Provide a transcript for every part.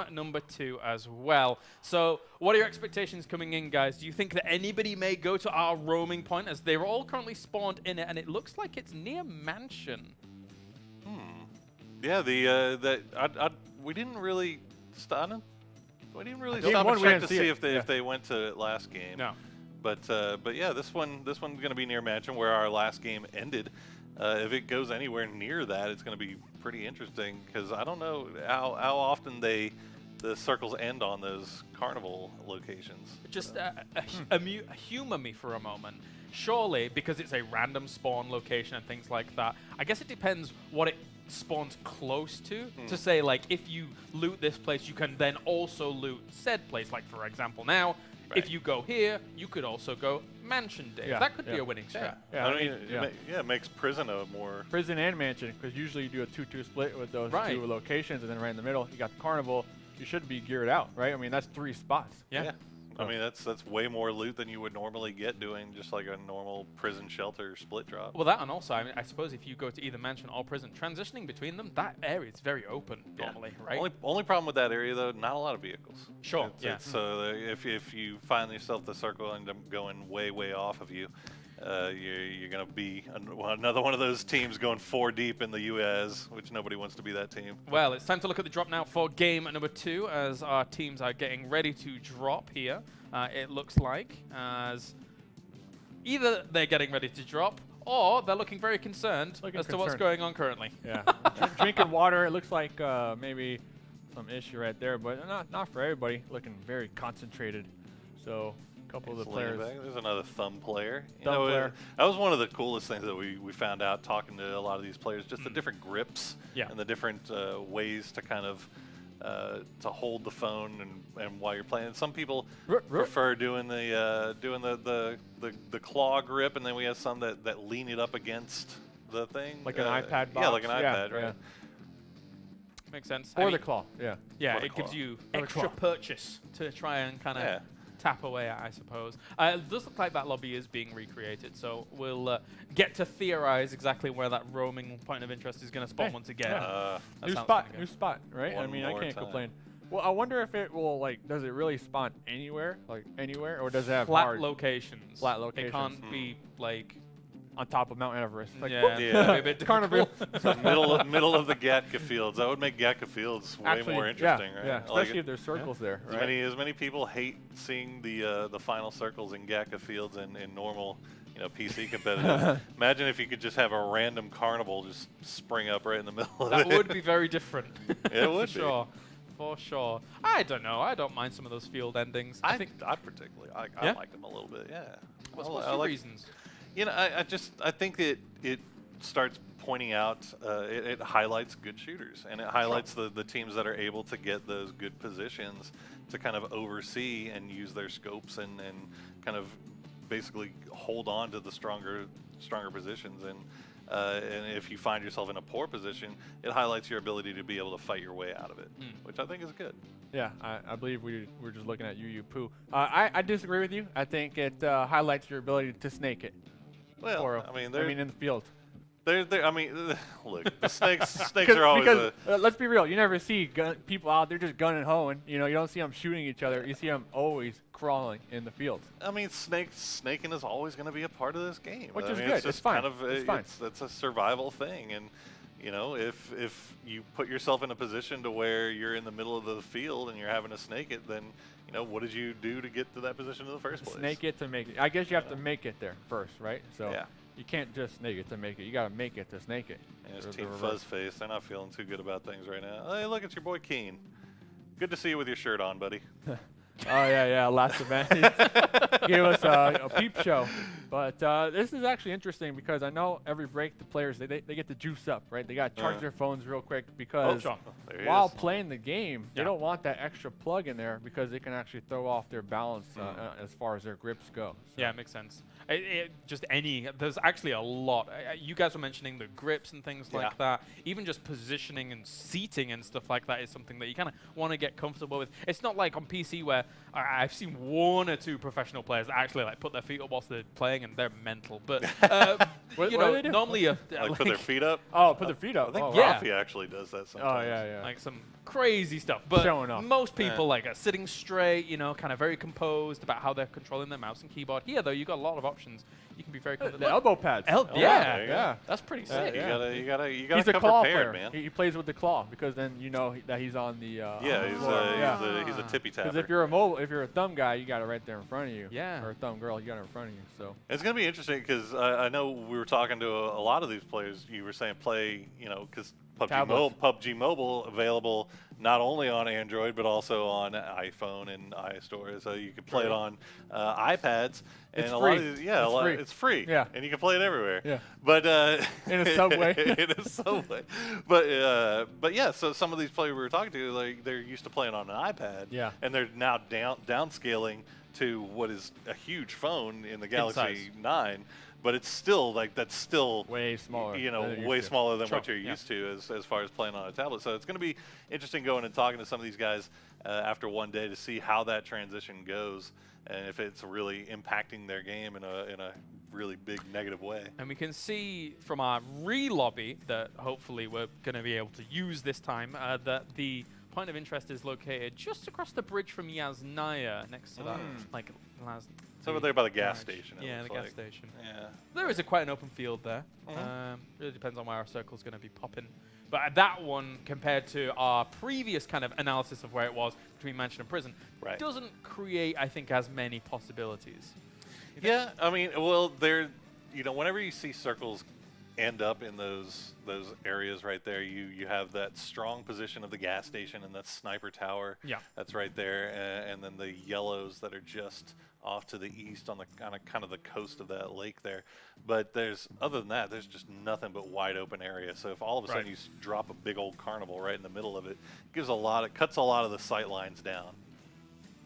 at number 2 as well. So what are your expectations coming in, guys? Do you think that anybody may go to our roaming point, as they're all currently spawned in it, and it looks like it's near Mansion? Yeah, we didn't really stop. We didn't really Game stop one, and we check didn't to see see it. if they went to it last game. No. But yeah, this one's going to be near Mansion, where our last game ended. If it goes anywhere near that, it's going to be pretty interesting, because I don't know how often the circles end on those carnival locations. Just humor me for a moment. Surely, because it's a random spawn location and things like that, I guess it depends what it spawns close to say, like, if you loot this place, you can then also loot said place. Like, for example, now, if you go here, you could also go Mansion Day. Yeah, That could be a winning strat. Yeah, I mean, it makes Prison a more... Prison and Mansion, because usually you do a 2-2 split with those Right. two locations, and then right in the middle, you got the carnival. You should be geared out, right? I mean, that's 3 spots. Yeah. I mean, that's way more loot than you would normally get doing just like a normal prison shelter split drop. Well, that, and also, I mean, I suppose if you go to either Mansion or Prison, transitioning between them, that area is very open normally, right? Only problem with that area, though, not a lot of vehicles. Sure, yeah. So if you find yourself the circle and them going way off of you, you're going to be another one of those teams going 4 deep in the US, which nobody wants to be that team. Well, it's time to look at the drop now for game number 2, as our teams are getting ready to drop here. It looks like, as either they're getting ready to drop, or they're looking very concerned as to what's going on currently. Yeah. Drinking water. It looks like maybe some issue right there, but not for everybody. Looking very concentrated. So a couple of the players. There's another thumb player. Player. That was one of the coolest things that we found out talking to a lot of these players, just the different grips and the different ways to kind of to hold the phone and while you're playing. Some people prefer doing the claw grip, and then we have some that lean it up against the thing. Like an iPad box. Yeah, like an iPad, right? Yeah. Makes sense. Or the claw, yeah. Yeah, Or the it gives claw. you Or the extra claw. purchase to try and kind of tap away at, I suppose. It does look like that lobby is being recreated, so we'll get to theorize exactly where that roaming point of interest is going to spawn once again. New spot, right? I mean, I more can't time. complain. Well, I wonder if it will, like, does it really spawn anywhere, or does it have Flat hard locations. Flat locations. It can't be, like... on top of Mount Everest? Like, a bit Carnival. So middle of the Gatka Fields. That would make Gatka Fields way more interesting, right? Yeah, Like especially if there's circles there. Right? As many people hate seeing the final circles in Gatka Fields in normal, PC competitive. Imagine if you could just have a random carnival just spring up right in the middle of it. That would be very different. It would For sure. For sure. I don't know. I don't mind some of those field endings. I particularly I liked them a little bit. Yeah. What's your reasons? I think it starts pointing out, it highlights good shooters, and it highlights the teams that are able to get those good positions to kind of oversee and use their scopes and kind of basically hold on to the stronger positions. And if you find yourself in a poor position, it highlights your ability to be able to fight your way out of it, which I think is good. Yeah, I believe we're just looking at you poo. I disagree with you. I think it highlights your ability to snake it. Well, I mean, in the field. Look, the snakes are always because let's be real. You never see people out there just gunning hoeing. You don't see them shooting each other. You see them always crawling in the field. I mean, snaking is always going to be a part of this game, which is good. It's just it's fine. Kind of, it's fine. It's a survival thing, and if you put yourself in a position to where you're in the middle of the field and you're having to snake it, then what did you do to get to that position in the first place? Snake it to make it. I guess you have to make it there first, right? So yeah. You can't just snake it to make it. You got to make it to snake it. And it's Team Fuzzface. They're not feeling too good about things right now. Hey, look, it's your boy Keen. Good to see you with your shirt on, buddy. Oh, yeah. Last event. Gave us a peep show. But this is actually interesting because I know every break the players, they get to juice up, right? They got to charge their phones real quick because while playing the game, they don't want that extra plug in there because it can actually throw off their balance as far as their grips go. So. Yeah, it makes sense. There's actually a lot. You guys were mentioning the grips and things like that. Even just positioning and seating and stuff like that is something that you kind of want to get comfortable with. It's not like on PC where I've seen 1 or 2 professional players that actually like put their feet up whilst they're playing and they're mental. But What you do know, they do? normally Like put their feet up. Oh, put their feet up. I think oh, Rafi actually does that sometimes. Oh, yeah. like some crazy stuff. But Showing off. most people like are sitting straight, you know, kind of very composed about how they're controlling their mouse and keyboard. Here, though, you got a lot of options. You can be very The comfortable. elbow pads. Yeah, there you go. yeah. That's pretty Yeah, sick. yeah. You gotta He's a come claw prepared, player. man. He plays with the claw because then you know that he's on the. Yeah, he's a tippy Because tapper. if you're a thumb guy, you got it right there in front of you. Yeah. Or a thumb girl, you got it in front of you. So. It's going to be interesting because I know we were talking to a lot of these players. You were saying play, you know, because PUBG Mobile available not only on Android but also on iPhone and iStore. So you can play it on iPads. And It's a free. lot of these, It's free. it's free. Yeah. And you can play it everywhere. Yeah. But In a subway. in a subway. But yeah, so some of these players we were talking to, like they're used to playing on an iPad. Yeah. And they're now downscaling to what is a huge phone in the Galaxy 9, but it's still that's still Way smaller. You know, than it used way to. smaller than Sure, what you're yeah. used to as far as playing on a tablet. So it's going to be interesting going and talking to some of these guys after one day to see how that transition goes and if it's really impacting their game in a really big negative way. And we can see from our re-lobby that hopefully we're going to be able to use this time that the point of interest is located just across the bridge from Yasnaya, next to that, like, It's over there by the gas garage. station. it Yeah, the looks gas like. station. Yeah. There is quite an open field there. Really depends on where our circle's going to be popping. But that one, compared to our previous kind of analysis of where it was between mansion and prison, Right. doesn't create, I think, as many possibilities. Yeah, I mean, well, whenever you see circles end up in those areas right there, you have that strong position of the gas station and that sniper tower. Yeah. That's right there, and then the yellows that are just off to the east on kind of the coast of that lake there. But other than that, there's just nothing but wide open area. So if all of a sudden you drop a big old carnival right in the middle of it, cuts a lot of the sight lines down.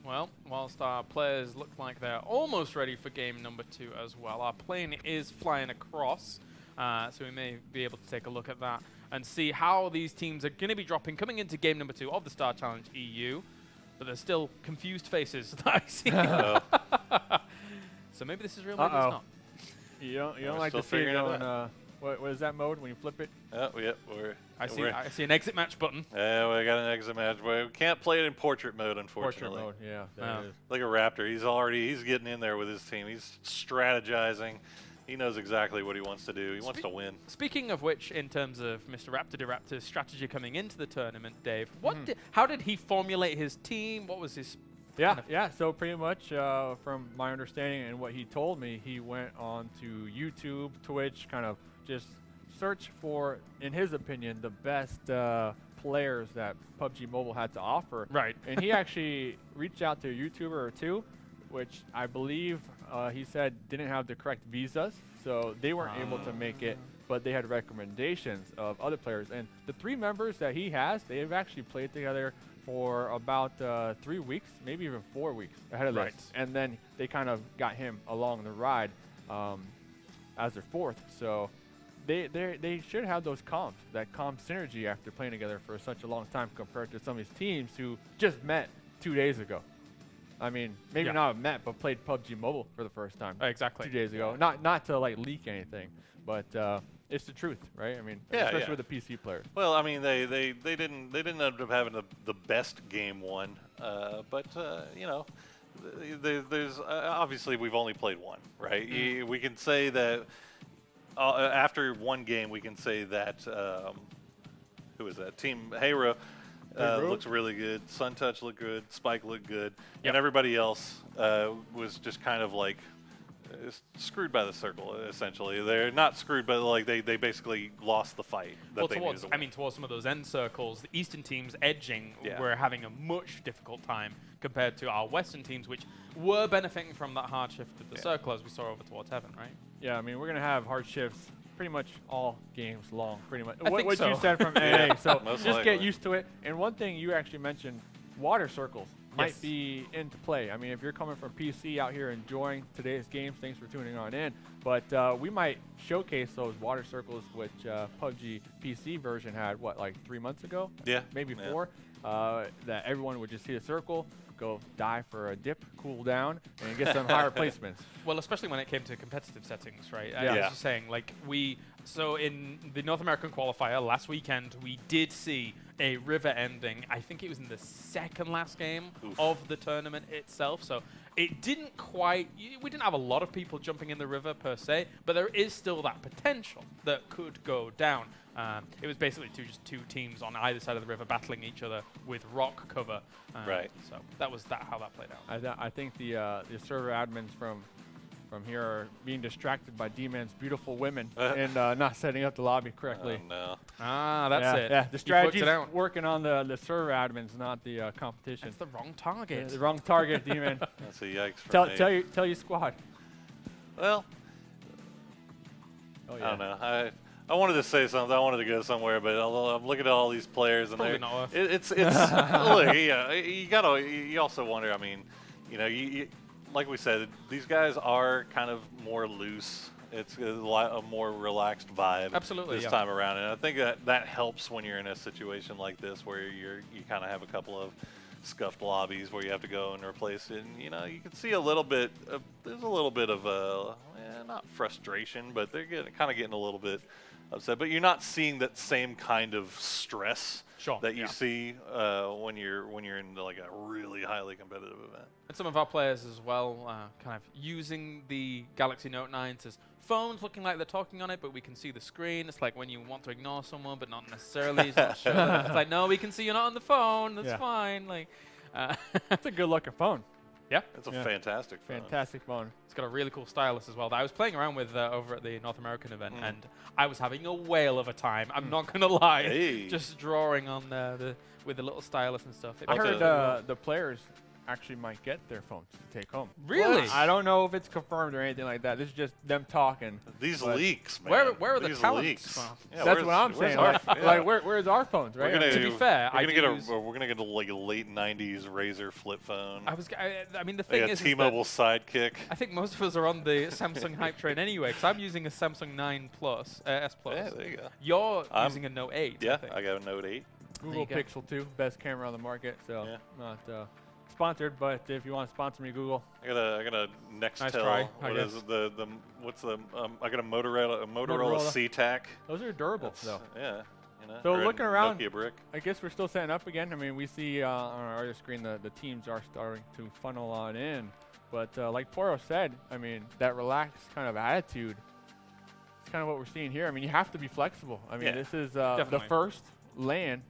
Well, whilst our players look like they're almost ready for game number 2 as well, our plane is flying across, so we may be able to take a look at that and see how these teams are going to be dropping coming into game number 2 of the Star Challenge EU. But there's still confused faces that I see. So maybe this is real, maybe it's not. You don't We're like still to see it figuring it going. What is that mode when you flip it? Oh, yeah, I see an exit match button. Yeah, we got an exit match. We can't play it in portrait mode, unfortunately. Portrait mode, yeah. There No. it is. Like a Raptor, he's getting in there with his team. He's strategizing. He knows exactly what he wants to do. He wants to win. Speaking of which, in terms of Mr. Raptor's strategy coming into the tournament, Dave, how did he formulate his team? What was his... Yeah. So pretty much, from my understanding and what he told me, he went on to YouTube, Twitch, kind of just search for, in his opinion, the best players that PUBG Mobile had to offer. Right. And he actually reached out to a YouTuber or two, which I believe he said didn't have the correct visas, so they weren't able to make it, but they had recommendations of other players. And the 3 members that he has, they've actually played together for about 3 weeks, maybe even 4 weeks ahead of this. And then they kind of got him along the ride as their 4th. So they should have those comps, that comp synergy after playing together for such a long time compared to some of these teams who just met 2 days ago. I mean, maybe not met, but played PUBG Mobile for the first time. Exactly. 2 days ago. Not to like leak anything, but it's the truth, right? I mean, especially with the PC players. Well, I mean, they didn't end up having the best game one, but you know, there's obviously we've only played one, right? We can say that after one game, we can say that who is that? Team Heyra looks really good. SunTouch looked good. Spike looked good, and everybody else was just kind of like screwed by the circle. Essentially, they're not screwed, but like they basically lost the fight. Towards some of those end circles, the Eastern teams edging were having a much difficult time compared to our Western teams, which were benefiting from that hard shift of the circle as we saw over towards heaven, right? Yeah, I mean, we're gonna have hard shifts pretty much all games long, pretty much. I think what so. you said from AA, so Most just likely. get used to it. And one thing you actually mentioned, water circles might be into play. I mean, if you're coming from PC out here enjoying today's games, thanks for tuning on in. But we might showcase those water circles, which PUBG PC version had, what, like 3 months ago? Yeah. Maybe Yeah. 4. That everyone would just see a circle, go die for a dip, cool down, and get some higher placements. Well, especially when it came to competitive settings, right? Yeah. I was just saying, like, so in the North American qualifier last weekend, we did see a river ending. I think it was in the second last game of the tournament itself. So it didn't quite, we didn't have a lot of people jumping in the river per se, but there is still that potential that could go down. It was basically just two teams on either side of the river battling each other with rock cover. Right. So that was how that played out. I think the server admins from here are being distracted by D-Man's beautiful women and not setting up the lobby correctly. Oh, no. Ah, that's it. Yeah, the You strategy's fucked it out. working on the server admins, not the competition. It's the wrong target. Yeah, the wrong target, D-Man. That's a yikes for me. Tell your squad. Well, Oh, I yeah. don't know. I wanted to say something. I wanted to go somewhere, but I'm looking at all these players, and Probably they're not worth it's look, yeah. You also wonder. I mean, you like we said, these guys are kind of more loose. It's a more relaxed vibe. Absolutely, this yeah. time around, and I think that helps when you're in a situation like this where you kind of have a couple of scuffed lobbies where you have to go and replace it. And, you can see a little bit. There's a little bit of not frustration, but they're kind of getting a little bit upset. But you're not seeing that same kind of stress that you see when you're in like a really highly competitive event. And some of our players as well, kind of using the Galaxy Note 9s as phones, looking like they're talking on it, but we can see the screen. It's like when you want to ignore someone, but not necessarily. It's not sure. It's like, no, we can see you're not on the phone. That's fine. Like, It's a good looking phone. yeah, It's a fantastic phone. Fantastic phone. it's got a really cool stylus as well that I was playing around with over at the North American event, and I was having a whale of a time. I'm not gonna lie, Hey. just drawing on with the little stylus and stuff. It I makes it heard really well. the players actually might get their phones to take home. Really? I don't know if it's confirmed or anything like that. This is just them talking. These But leaks, man. Where are the These talents leaks. from? Yeah, That's what I'm where's saying. our- Like, yeah. like where's our phones, right? We're gonna, To be fair, we're I gonna do get use- we're gonna get like a late '90s Razr flip phone. I mean, the Like thing a is that T-Mobile Sidekick. I think most of us are on the Samsung hype train anyway, because I'm using a Samsung 9 Plus, S Plus. Yeah, there you go. You're I'm- using a Note 8. Yeah, I think. I got a Note 8. Google There you Pixel 2, best camera on the market. So Yeah. not sponsored, but if you want to sponsor me, Google. I got a Nextel. Nice try, I What guess. is it? What's the I got a Motorola Motorola. SeaTac. Those are durable, That's- though. Yeah. So or a looking around- Nokia brick. I guess we're still setting up again. I mean, we see on our other screen the teams are starting to funnel on in. But like Poro said, I mean, that relaxed kind of attitude, it's kind of what we're seeing here. I mean, you have to be flexible. I mean, Yeah, this is the definitely. first LAN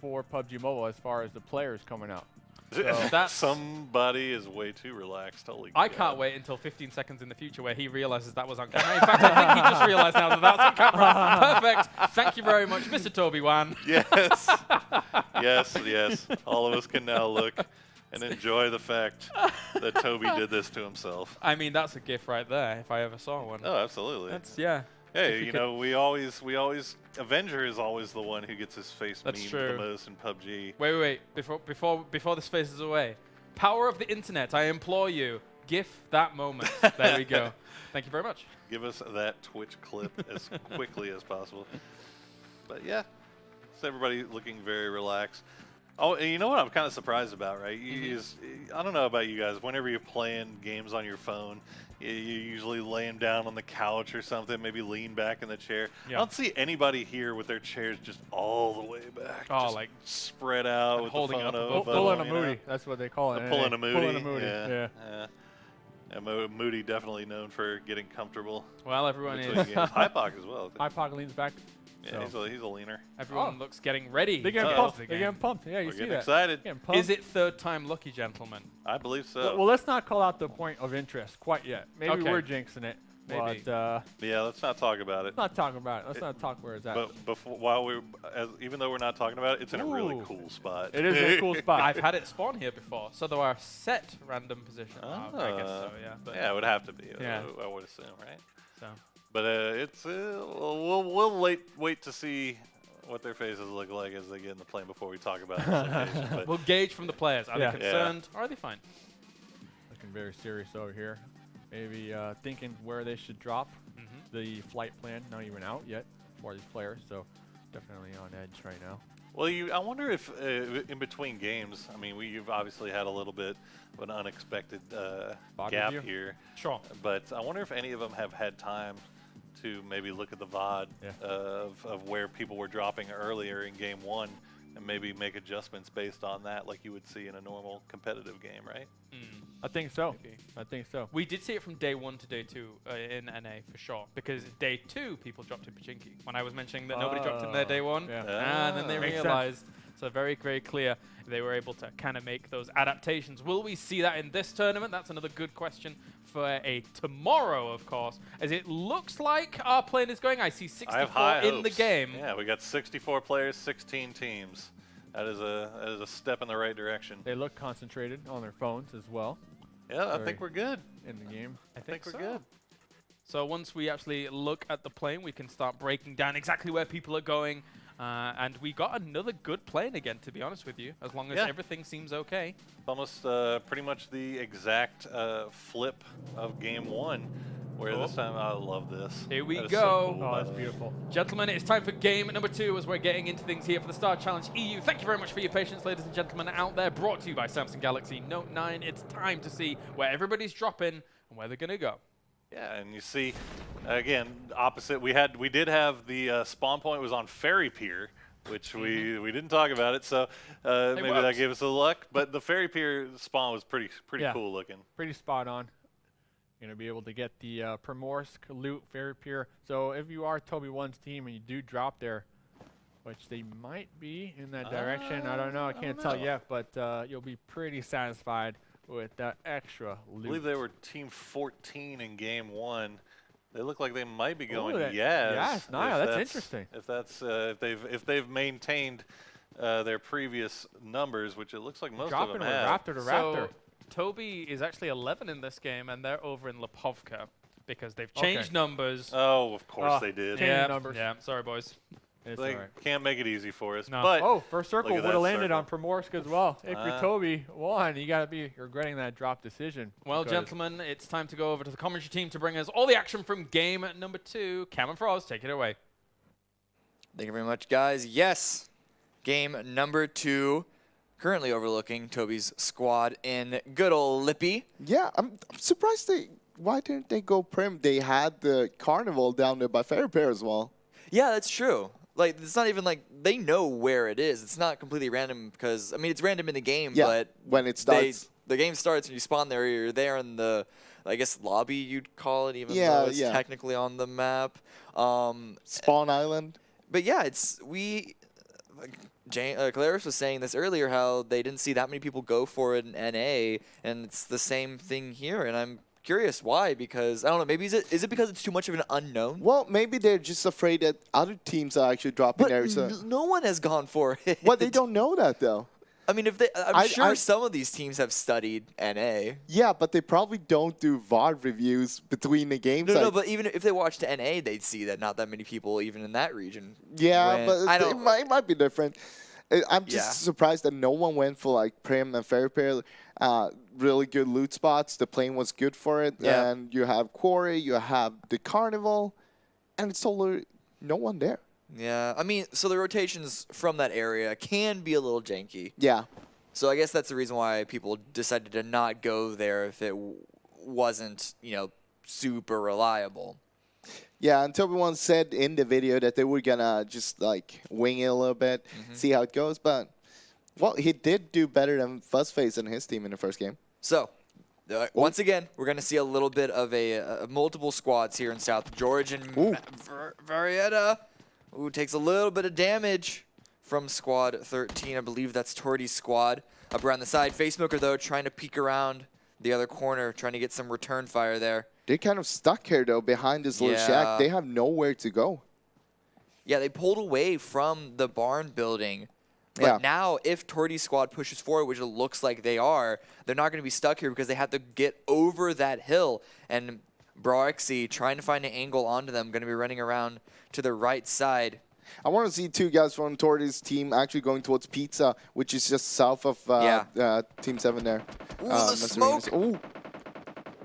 for PUBG Mobile as far as the players coming out. That's- Somebody is way too relaxed. Holy I God. can't wait until 15 seconds in the future where he realizes that was on camera. In fact, I think he just realized now that that's on camera. Perfect. Thank you very much, Mr. Toby Wan. Yes. yes. All of us can now look and enjoy the fact that Toby did this to himself. I mean, that's a gif right there, if I ever saw one. Oh, absolutely. That's, yeah. Hey, If you could- know, we always, Avenger is always the one who gets his face That's memed true. the most in PUBG. Wait. Before this phases away. Power of the internet, I implore you, GIF that moment. There we go. Thank you very much. Give us that Twitch clip as quickly as possible. But yeah, it's everybody looking very relaxed. Oh, and you know what I'm kind of surprised about, right? I don't know about you guys. Whenever you're playing games on your phone, you usually lay them down on the couch or something, maybe lean back in the chair. Yeah. I don't see anybody here with their chairs just all the way back. Oh, just like spread out with holding the up phone above over. Pulling a you know? Moody. That's what they call it. Pulling a Moody. Pulling a Moody. Yeah. And Moody definitely known for getting comfortable. Well, everyone between is. games. Hypock as well. iPod leans back. Yeah, so. he's a leaner. Everyone looks getting ready. They're getting to pumped. the They're game. getting pumped. Yeah, you We're see getting that. excited. Getting pumped. Is it third time lucky, gentlemen? I believe so. Well, let's not call out the point of interest quite yet. Maybe Okay. we're jinxing it. Maybe. But Yeah, let's not talk about it. let's not talk about it. Let's not talk where it's at. But even though we're not talking about it, it's in a really Ooh. cool spot. It is a cool spot. I've had it spawn here before, so there are set random positions. I guess so, yeah. But Yeah, it would have to be. Yeah. I would assume, right? So. But it's we'll wait to see what their faces look like as they get in the plane before we talk about this location. But We'll gauge from the players. Are Yeah. they concerned or are they fine? Looking very serious over here. Maybe thinking where they should drop. the flight plan not even out yet for these players, so definitely on edge right now. Well, I wonder if in between games, I mean, we've obviously had a little bit of an unexpected gap review? here. Sure. But I wonder if any of them have had time to maybe look at the VOD of where people were dropping earlier in game 1 and maybe make adjustments based on that like you would see in a normal competitive game, right? I think so. Maybe. I think so. We did see it from day 1 to day 2 in NA for sure, because day 2 people dropped in Pachinki. When I was mentioning that nobody dropped in their day 1, Yeah. and then they Makes sense. realized. So very, very clear they were able to kind of make those adaptations. Will we see that in this tournament? That's another good question for a tomorrow, of course, as it looks like our plane is going. I see 64 I have high in the hopes. game. Yeah, we got 64 players, 16 teams. That is a step in the right direction. They look concentrated on their phones as well Yeah, I think we're good. in the game. I think we're so. good. So once we actually look at the plane, we can start breaking down exactly where people are going. And we got another good plane again, to be honest with you, as long as everything seems okay. Almost pretty much the exact flip of game 1, where this time, I love this. Here we That is go. So cool, Oh, by that's the way. beautiful. Gentlemen, it's time for game number 2 as we're getting into things here for the Star Challenge EU. Thank you very much for your patience, ladies and gentlemen out there. Brought to you by Samsung Galaxy Note 9. It's time to see where everybody's dropping and where they're going to go. Yeah, and you see, again, opposite. We did have the spawn point was on Ferry Pier, which we didn't talk about it, so maybe that worked. gave us a luck. But the Ferry Pier spawn was pretty Yeah. cool looking. Pretty spot on. You're going to be able to get the Primorsk loot, Ferry Pier. So if you are Toby One's team and you do drop there, which they might be in that direction, I don't know, I can't tell yet, but you'll be pretty satisfied with that extra loot. I believe they were team 14 in game 1. They look like they might be going that- yes. yes, Niall, if that's interesting. If that's if they've maintained their previous numbers, which it looks like most of Dropping them with have. Raptor to So Raptor. Toby is actually 11 in this game, and they're over in Lipovka because they've changed Okay. numbers. Oh, of course Oh, they did. Change Yeah, numbers. yeah. Sorry, boys. It's They all right. can't make it easy for us. No. But Oh, first circle look would at have that landed on Primorsk as well. If you're Ah. Toby One, you got to be regretting that drop decision. Well, because gentlemen, it's time to go over to the commentary team to bring us all the action from game number 2. Cam and Froz, take it away. Thank you very much, guys. Yes, game number 2, currently overlooking Toby's squad in good old Lippy. Yeah, I'm surprised why didn't they go Prim? They had the carnival down there by Ferry Pier as well. Yeah, that's true. Like, it's not even like they know where it is. It's not completely random because, I mean, it's random in the game, Yeah, but when it starts. the game starts and you spawn there. You're there in the, I guess, lobby you'd call it, even Yeah, though it's yeah. technically on the map. Spawn Island. But yeah, it's Claris was saying this earlier, how they didn't see that many people go for it in NA, and it's the same thing here. And I'm curious why, because I don't know. Maybe is it because it's too much of an unknown? Well, maybe they're just afraid that other teams are actually dropping But there. So. no one has gone for it. Well, they don't know that though. I mean, if they, I'm I- sure some of these teams have studied NA. Yeah, but they probably don't do VOD reviews between the games. No, like- but even if they watched NA, they'd see that not that many people even in that region. Yeah, went. but I it don't. might be different. I'm just Yeah. surprised that no one went for like Prim and Ferry Pier. Really good loot spots. The plane was good for it. Yeah. And you have Quarry, you have the Carnival, and it's totally no one there. Yeah, I mean, so the rotations from that area can be a little janky. Yeah. So I guess that's the reason why people decided to not go there if it wasn't, super reliable. Yeah, and Toby once said in the video that they were gonna just like wing it a little bit, see how it goes. But well, he did do better than Fuzzface and his team in the first game. So, once again, we're going to see a little bit of a multiple squads here in South. George and Varietta, who takes a little bit of damage from squad 13. I believe that's Torty's squad. Up around the side. Facemaker, though, trying to peek around the other corner, trying to get some return fire there. They're kind of stuck here though behind this little Yeah. shack. They have nowhere to go. Yeah, they pulled away from the barn building. But Yeah. now, if Torty's squad pushes forward, which it looks like they are, they're not going to be stuck here because they have to get over that hill. And Broxy trying to find an angle onto them, going to be running around to the right side. I want to see two guys from Torty's team actually going towards Pizza, which is just south of Team 7 there. Ooh, the Mascherini's. smoke! Ooh.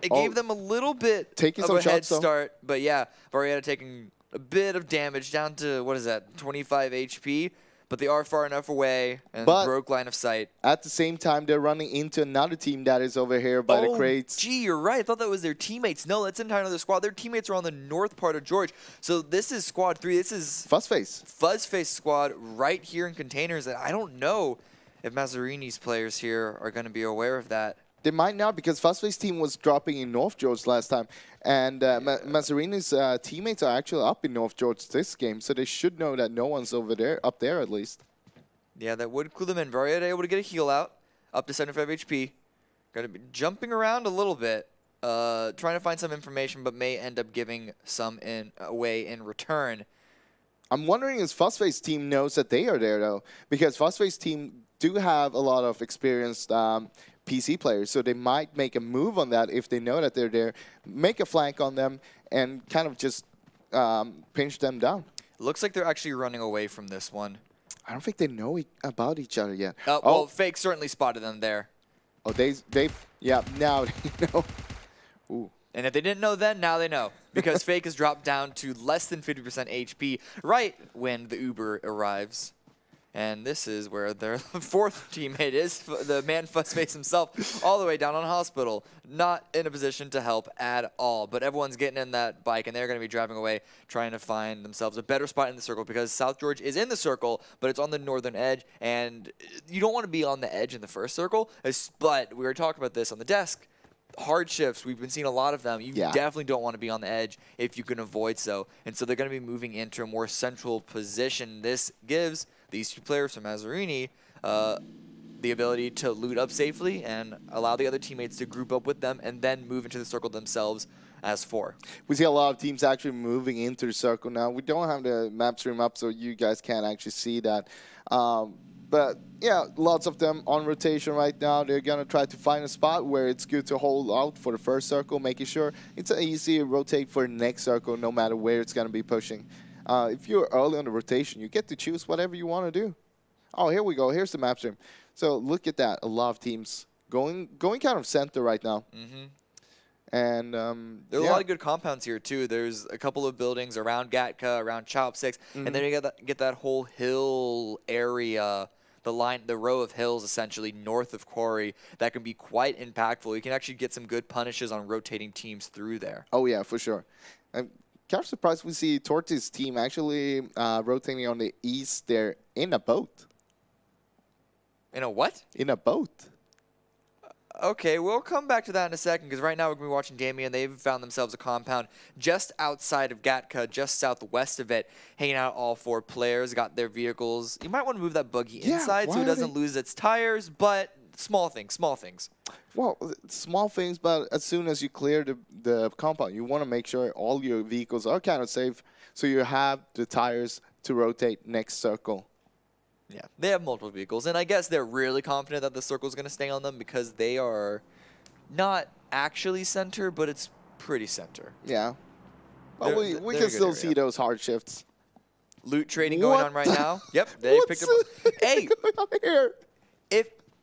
It gave them a little bit Taking of some a head shots, though. start, but yeah, Varietta taking a bit of damage down to, what is that, 25 HP, but they are far enough away and But- broke line of sight. At the same time, they're running into another team that is over here by the crates. Gee, you're right. I thought that was their teammates. No, that's entire other squad. Their teammates are on the north part of George. So this is squad 3. This is Fuzzface. Fuzzface squad right here in containers. And I don't know if Mazzarini's players here are going to be aware of that. They might not, because Fuzzface team was dropping in North George last time. And Mazzarini's teammates are actually up in North George this game. So they should know that no one's over there, up there at least. Yeah, that would clue them in. Varietta able to get a heal out, up to 75 HP. Going to be jumping around a little bit, trying to find some information, but may end up giving some away in return. I'm wondering if Fuzzface team knows that they are there, though. Because Fuzzface team do have a lot of experienced PC players. So they might make a move on that if they know that they're there. Make a flank on them and kind of just pinch them down. Looks like they're actually running away from this one. I don't think they know about each other yet. Well, Fake certainly spotted them there. Oh, yeah, now they know. Ooh. And if they didn't know then, now they know. Because Fake has dropped down to less than 50% HP right when the Uber arrives. And this is where their fourth teammate is, the man Fuzzface himself, all the way down on hospital. Not in a position to help at all. But everyone's getting in that bike, and they're going to be driving away, trying to find themselves a better spot in the circle, because South George is in the circle, but it's on the northern edge. And you don't want to be on the edge in the first circle. But we were talking about this on the desk. Hard shifts, we've been seeing a lot of them. You definitely don't want to be on the edge if you can avoid so. And so they're going to be moving into a more central position. This gives these two players from Mazzarini the ability to loot up safely and allow the other teammates to group up with them and then move into the circle themselves as 4. We see a lot of teams actually moving into the circle now. We don't have the map stream up, so you guys can't actually see that. But yeah, lots of them on rotation right now. They're going to try to find a spot where it's good to hold out for the first circle, making sure it's an easy rotate for the next circle no matter where it's going to be pushing. If you're early on the rotation, you get to choose whatever you want to do. Oh, here we go. Here's the map stream. So look at that. A lot of teams going kind of center right now. And there are a lot of good compounds here too. There's a couple of buildings around Gatka, around Chopsticks, and then you get that whole hill area, the row of hills essentially north of Quarry that can be quite impactful. You can actually get some good punishes on rotating teams through there. Oh yeah, for sure. I'm kind of surprised we see Torti's team actually rotating on the east there in a boat. In a what? In a boat. Okay, we'll come back to that in a second, because right now we're going to be watching Damien. They've found themselves a compound just outside of Gatka, just southwest of it, hanging out all 4 players, got their vehicles. You might want to move that buggy inside so it doesn't lose its tires, but small things, small things. Well, small things, but as soon as you clear the compound, you want to make sure all your vehicles are kind of safe, so you have the tires to rotate next circle. Yeah, they have multiple vehicles, and I guess they're really confident that the circle is going to stay on them because they are not actually center, but it's pretty center. Yeah. But we can still see those hard shifts. Loot trading going on right now. Yep, they picked up. Hey, here?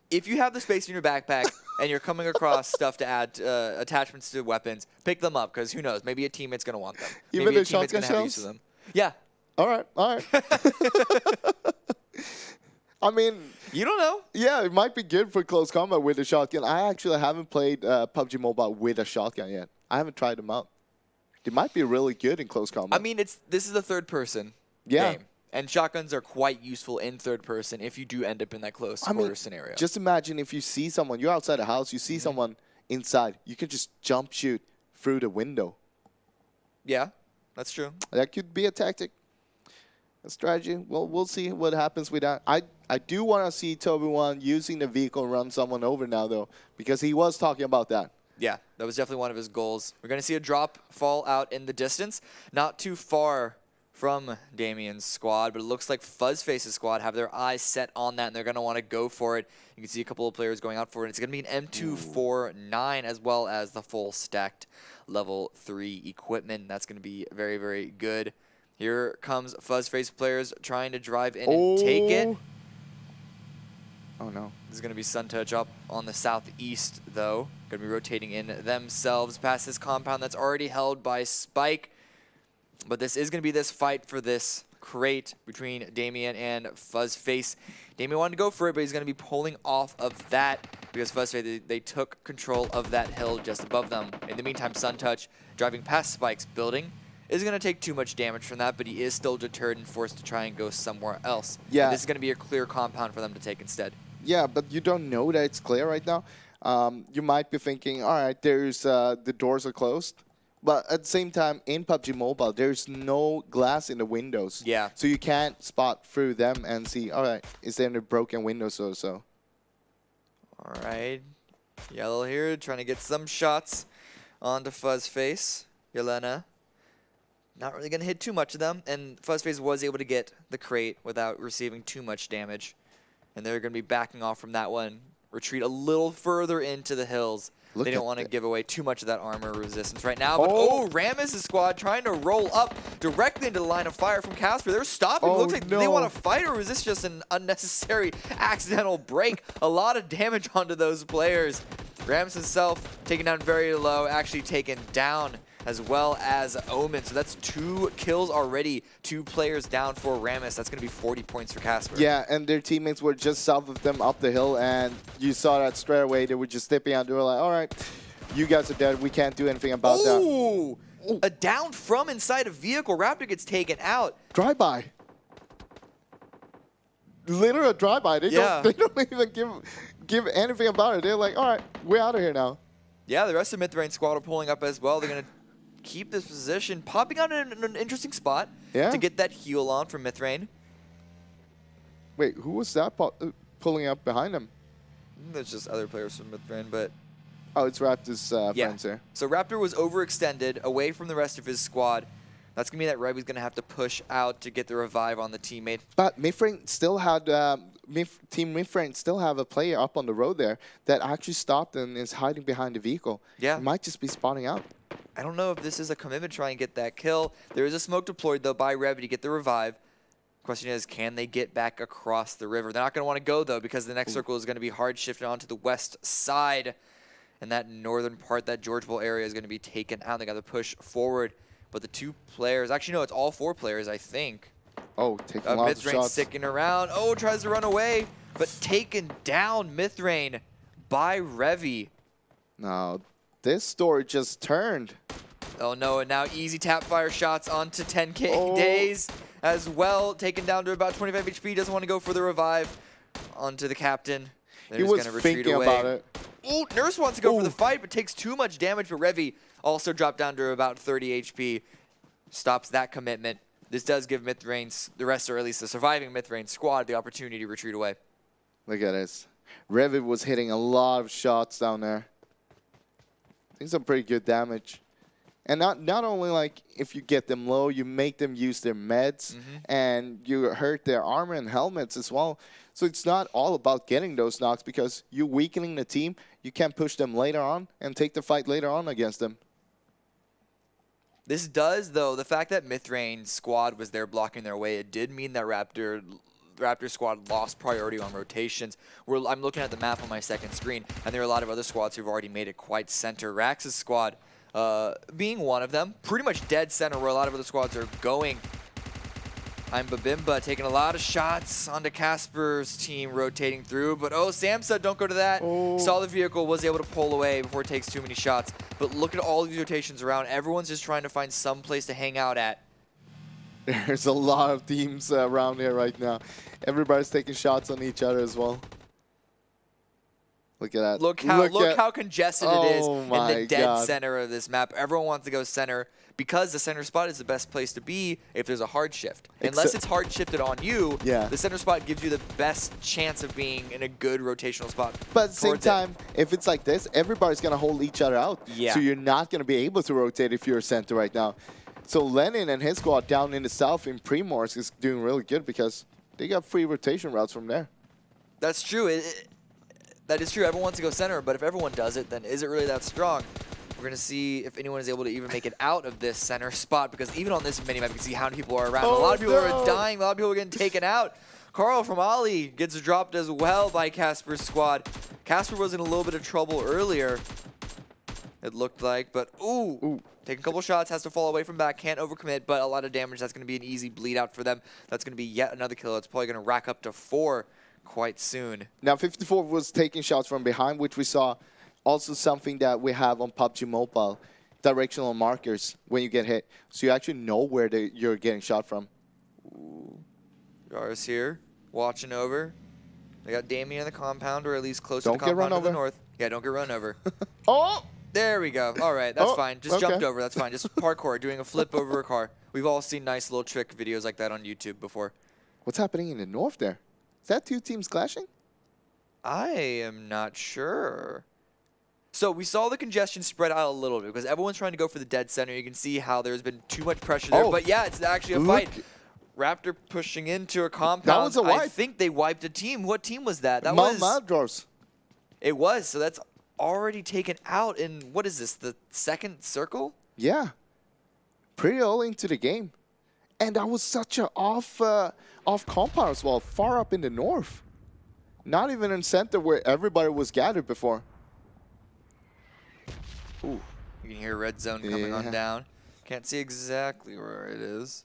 If you have the space in your backpack and you're coming across stuff to add attachments to weapons, pick them up, because who knows? Maybe a teammate's going to want them. Even Maybe a the teammate's going to have use of them. Yeah. All right, all right. I mean, you don't know. Yeah, it might be good for close combat with a shotgun. I actually haven't played PUBG Mobile with a shotgun yet. I haven't tried them out. They might be really good in close combat. I mean, this is a third-person game, and shotguns are quite useful in third person if you do end up in that close quarter scenario. Just imagine if you see someone, you're outside the house, you see someone inside, you can just jump shoot through the window. Yeah, that's true. That could be a tactic. A strategy. Well, we'll see what happens with that. I do want to see Toby1 using the vehicle and run someone over now, though, because he was talking about that. Yeah, that was definitely one of his goals. We're going to see a drop fall out in the distance, not too far from Damien's squad, but it looks like Fuzzface's squad have their eyes set on that, and they're going to want to go for it. You can see a couple of players going out for it. It's going to be an M249 as well as the full stacked level 3 equipment. That's going to be very, very good. Here comes Fuzzface players trying to drive in and take it. Oh no. This is going to be SunTouch up on the southeast, though. Going to be rotating in themselves past this compound that's already held by Spike. But this is going to be this fight for this crate between Damien and Fuzzface. Damien wanted to go for it, but he's going to be pulling off of that because Fuzzface, they took control of that hill just above them. In the meantime, SunTouch, driving past Spike's building, is going to take too much damage from that, but he is still deterred and forced to try and go somewhere else. Yeah. And this is going to be a clear compound for them to take instead. Yeah, but you don't know that it's clear right now. You might be thinking, all right, there's the doors are closed. But at the same time, in PUBG Mobile, there's no glass in the windows. Yeah. So you can't spot through them and see, all right, is there any broken windows or so? All right. Yellow here, trying to get some shots onto Fuzzface. Yelena. Not really going to hit too much of them. And Fuzzface was able to get the crate without receiving too much damage. And they're going to be backing off from that one. Retreat a little further into the hills. They don't want to give away too much of that armor resistance right now. But Rammus' squad trying to roll up directly into the line of fire from Casper. They're stopping. Looks like they want to fight, or is this just an unnecessary accidental break? A lot of damage onto those players. Rammus himself taken down very low, actually taken down as well as Omen. So that's 2 kills already, 2 players down for Rammus. That's going to be 40 points for Casper. Yeah, and their teammates were just south of them up the hill, and you saw that straight away. They were just stepping out. They were like, all right, you guys are dead. We can't do anything about that. Ooh! A down from inside a vehicle. Raptor gets taken out. Drive-by. Literal drive-by. They don't even give anything about it. They're like, all right, we're out of here now. Yeah, the rest of Mithrain's squad are pulling up as well. They're going to keep this position, popping out in an interesting spot to get that heal on from Mithrain. Wait, who was that pulling up behind him? There's just other players from Mithrain, but... Oh, it's Raptor's friends here. So Raptor was overextended away from the rest of his squad. That's going to mean that Revy's going to have to push out to get the revive on the teammate. But Mithrain still had... Team Mithrain still have a player up on the road there that actually stopped and is hiding behind the vehicle. Yeah. It might just be spawning out. I don't know if this is a commitment to try and get that kill. There is a smoke deployed, though, by Revy to get the revive. Question is, can they get back across the river? They're not going to want to go, though, because the next circle is going to be hard shifted onto the west side. And that northern part, that Georgeville area, is going to be taken out. They got to push forward. But the 2 players, actually, no, it's all 4 players, I think. Oh, taking lots of shots. Sticking around. Oh, tries to run away, but taken down Mithrain by Revy. No, this story just turned. Oh no, and now easy tap fire shots onto 10k days as well. Taken down to about 25 HP. Doesn't want to go for the revive onto the captain. He was thinking about it. Oh, Nurse wants to go for the fight, but takes too much damage. But Revy also dropped down to about 30 HP. Stops that commitment. This does give Mithrain's, the rest, or at least the surviving Mithrain squad, the opportunity to retreat away. Look at this. Revy was hitting a lot of shots down there. I think some pretty good damage. And not only like if you get them low, you make them use their meds, and you hurt their armor and helmets as well. So it's not all about getting those knocks, because you're weakening the team. You can push them later on and take the fight later on against them. This does, though, the fact that Mithrain's squad was there blocking their way, it did mean that Raptor squad lost priority on rotations. I'm looking at the map on my second screen, and there are a lot of other squads who've already made it quite center. Rax's squad being one of them, pretty much dead center where a lot of other squads are going. I'm Babimba taking a lot of shots onto Casper's team rotating through, but Sam said don't go to that. Saw the vehicle, was able to pull away before it takes too many shots. But look at all these rotations around. Everyone's just trying to find some place to hang out at. There's a lot of teams around here right now. Everybody's taking shots on each other as well. Look at that. Look how congested it is in the dead center of this map. Everyone wants to go center because the center spot is the best place to be if there's a hard shift. Unless it's hard shifted on you, the center spot gives you the best chance of being in a good rotational spot. But at the same time, if it's like this, everybody's going to hold each other out. Yeah. So you're not going to be able to rotate if you're a center right now. So Lenin and his squad down in the south in Primorsk is doing really good because they got free rotation routes from there. That's true. That is true. Everyone wants to go center, but if everyone does it, then is it really that strong? We're going to see if anyone is able to even make it out of this center spot, because even on this minimap, you can see how many people are around. A lot of people are dying. A lot of people are getting taken out. Carl from Ollie gets dropped as well by Casper's squad. Casper was in a little bit of trouble earlier, it looked like, but ooh. Taking a couple shots, has to fall away from back, can't overcommit, but a lot of damage. That's going to be an easy bleed out for them. That's going to be yet another kill. It's probably going to rack up to 4 quite soon. Now, 54 was taking shots from behind, which we saw. Also something that we have on PUBG Mobile, directional markers when you get hit. So you actually know where you're getting shot from. Jara's here, watching over. They got Damien in the compound, or at least close to Don't the get run compound to the over. north. Yeah, don't get run over. Oh! There we go. All right, that's Oh, fine. Just okay. jumped over. That's fine. Just parkour, doing a flip over a car. We've all seen nice little trick videos like that on YouTube before. What's happening in the north there? Is that 2 teams clashing? I am not sure. So we saw the congestion spread out a little bit because everyone's trying to go for the dead center. You can see how there's been too much pressure there. Oh. But yeah, it's actually a Look. fight. Raptor pushing into a compound. was a wipe. I think they wiped a team. What team was that? That was. Madros. It was. So that's already taken out in, what is this, the second circle? Yeah. Pretty early into the game. And that was such a off compound as well, far up in the north. Not even in center where everybody was gathered before. Ooh. You can hear red zone coming on Yeah. down. Can't see exactly where it is.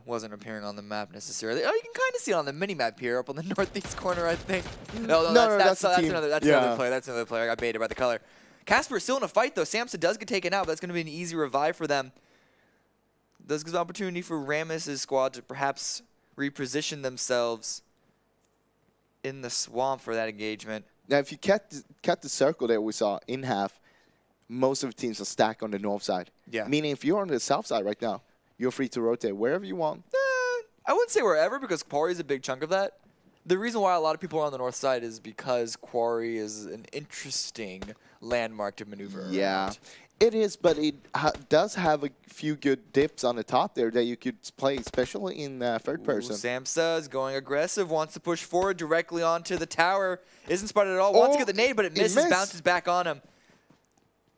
Wasn't appearing on the map necessarily. Oh, you can kind of see it on the mini-map here up on the northeast corner, I think. No, that's the team. another Yeah. player. That's another player. I got baited by the color. Casper is still in a fight, though. Samson does get taken out, but that's going to be an easy revive for them. This gives an opportunity for Rammus' squad to perhaps reposition themselves in the swamp for that engagement. Now, if you cut the circle that we saw in half, most of the teams are stacked on the north side. Yeah. Meaning if you're on the south side right now, you're free to rotate wherever you want. I wouldn't say wherever because Quarry is a big chunk of that. The reason why a lot of people are on the north side is because Quarry is an interesting landmark to maneuver Yeah, around. it is, but it does have a few good dips on the top there that you could play, especially in third person. Samsa is going aggressive, wants to push forward directly onto the tower. Isn't spotted at all. Wants to get the nade, but it misses, missed. bounces back on him.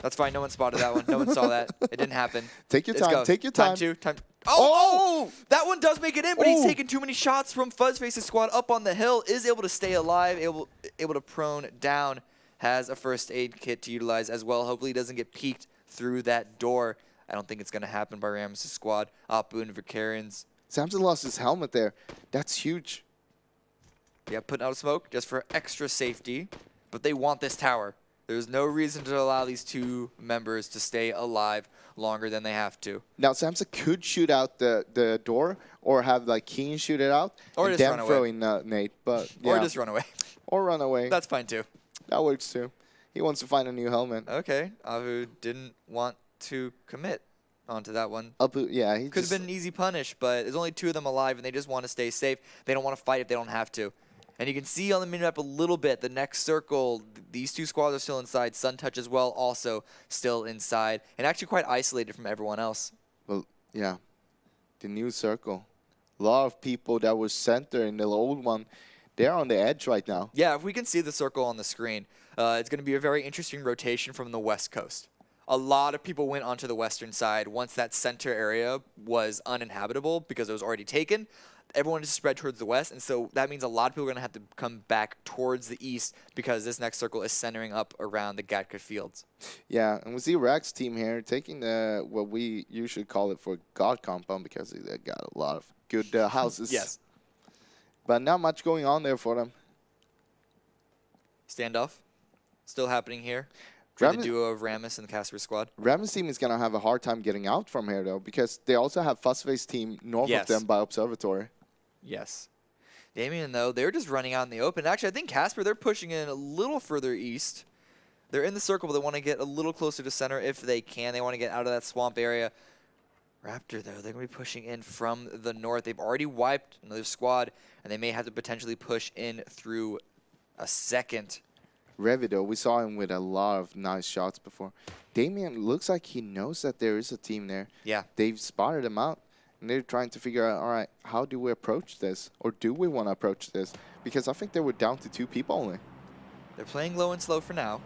That's fine. No one spotted that one. No one saw that. It didn't happen. Take your Let's time. go. Take your time. Time 2. Time. Oh! That one does make it in, but he's Oh. taking too many shots from Fuzzface's squad up on the hill. Is able to stay alive, able to prone down. Has a first aid kit to utilize as well. Hopefully he doesn't get peeked through that door. I don't think it's going to happen by Rammus' squad. Apu and Vicarians. Samson lost his helmet there. That's huge. Yeah, putting out smoke just for extra safety. But they want this tower. There's no reason to allow these two members to stay alive longer than they have to. Now, Samson could shoot out the door or have like Keen shoot it out Or and just then run throw away. in Nate. But Or yeah. just run away. Or run away. That's fine too. That works too. He wants to find a new helmet. Okay, Avu didn't want to commit onto that one. Yeah, he Could have just, been an easy punish, but there's only 2 of them alive, and they just want to stay safe. They don't want to fight if they don't have to. And you can see on the minimap a little bit, the next circle, these 2 squads are still inside. Sun Touch as well, also still inside, and actually quite isolated from everyone else. Well, yeah, the new circle. A lot of people that were center in the old one, they're on the edge right now. Yeah, if we can see the circle on the screen, it's going to be a very interesting rotation from the west coast. A lot of people went onto the western side once that center area was uninhabitable because it was already taken. Everyone just spread towards the west, and so that means a lot of people are going to have to come back towards the east because this next circle is centering up around the Gatka fields. Yeah, and we see Rack's team here taking the what we usually call it for God compound because they got a lot of good houses. Yes. But not much going on there for them. Standoff still happening here for the Rammus- duo of Rammus and the Casper squad. Rammus' team is going to have a hard time getting out from here, though, because they also have Fuzzface team north Yes. of them by Observatory. Yes. Damien, though, they're just running out in the open. Actually, I think Casper, they're pushing in a little further east. They're in the circle, but they want to get a little closer to center if they can. They want to get out of that swamp area. Raptor, though, they're going to be pushing in from the north. They've already wiped another squad, and they may have to potentially push in through a second. Revido, we saw him with a lot of nice shots before. Damien looks like he knows that there is a team there. Yeah. They've spotted him out, and they're trying to figure out, all right, how do we approach this? Or do we want to approach this? Because I think they were down to 2 people only. They're playing low and slow for now.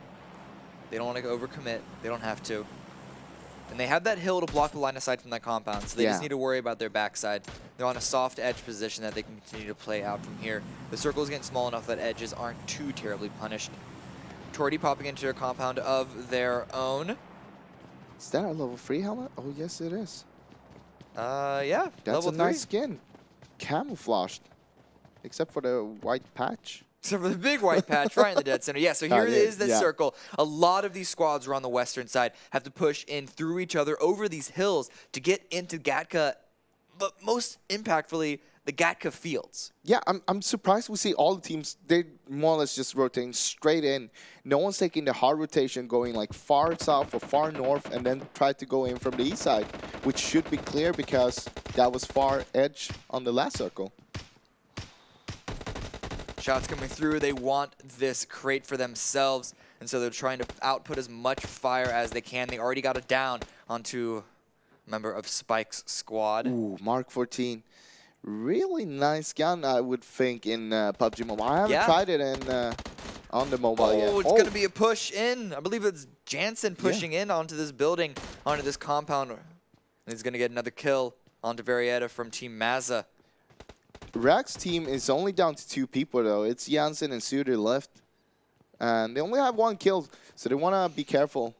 They don't want to overcommit. They don't have to. And they have that hill to block the line of sight from that compound, so they just need to worry about their backside. They're on a soft edge position that they can continue to play out from here. The circle is getting small enough that edges aren't too terribly punished. Torty popping into a compound of their own. Is that a level 3 helmet? Oh, yes, it is. Yeah, That's level a 3. nice skin. Camouflaged. Except for the white patch. So for the big white patch right in the dead center. Yeah, so here is the circle. A lot of these squads are on the western side, have to push in through each other over these hills to get into Gatka, but most impactfully, the Gatka fields. Yeah, I'm surprised we see all the teams, they more or less just rotating straight in. No one's taking the hard rotation going like far south or far north and then try to go in from the east side, which should be clear because that was far edge on the last circle. Shots coming through. They want this crate for themselves, and so they're trying to output as much fire as they can. They already got it down onto a member of Spike's squad. Ooh, Mark 14. Really nice gun, I would think, in PUBG Mobile. I haven't tried it in on the mobile yet. Oh, it's going to be a push in. I believe it's Jansen pushing in onto this building, onto this compound. And he's going to get another kill onto Varietta from Team Mazza. Rack's team is only down to 2 people, though. It's Jansen and Suter left. And they only have 1 kill, so they want to be careful.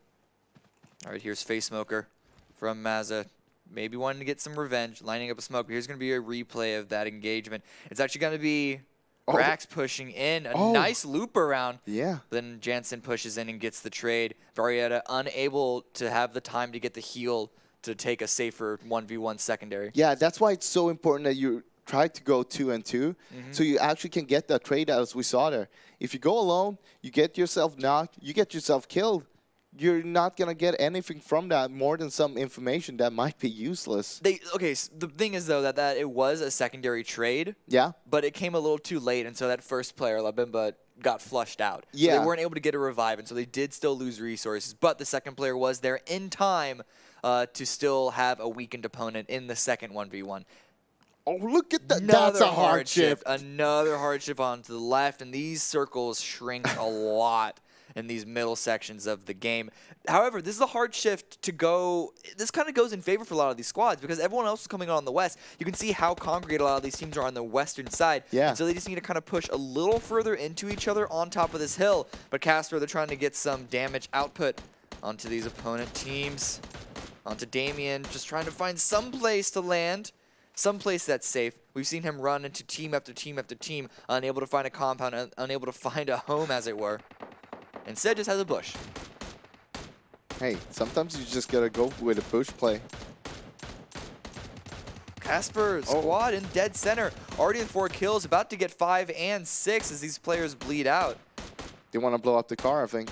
All right, here's Face Smoker from Mazza. Maybe wanting to get some revenge, lining up a smoke. Here's going to be a replay of that engagement. It's actually going to be Rax pushing in. A nice loop around. Yeah. Then Jansen pushes in and gets the trade. Varietta unable to have the time to get the heal to take a safer 1v1 secondary. Yeah, that's why it's so important that you try to go 2 and 2, so you actually can get that trade as we saw there. If you go alone, you get yourself knocked, you get yourself killed. You're not going to get anything from that more than some information that might be useless. Okay, so the thing is, though, that it was a secondary trade. Yeah. But it came a little too late, and so that first player, Labimba, got flushed out. Yeah. So they weren't able to get a revive, and so they did still lose resources. But the second player was there in time to still have a weakened opponent in the second 1v1. Oh, look at that. That's a hard shift. Another hard shift onto the left, and these circles shrink a lot in these middle sections of the game. However, this is a hard shift to go. This kind of goes in favor for a lot of these squads because everyone else is coming on the west. You can see how congregated a lot of these teams are on the western side. Yeah. And so they just need to kind of push a little further into each other on top of this hill. But Casper, they're trying to get some damage output onto these opponent teams. Onto Damien, just trying to find some place to land. Some place that's safe. We've seen him run into team after team after team, unable to find a compound, unable to find a home, as it were. Instead, just has a bush. Hey, sometimes you just gotta go with a push play. Casper squad in dead center, already with 4 kills, about to get 5 and 6 as these players bleed out. They want to blow up the car, I think.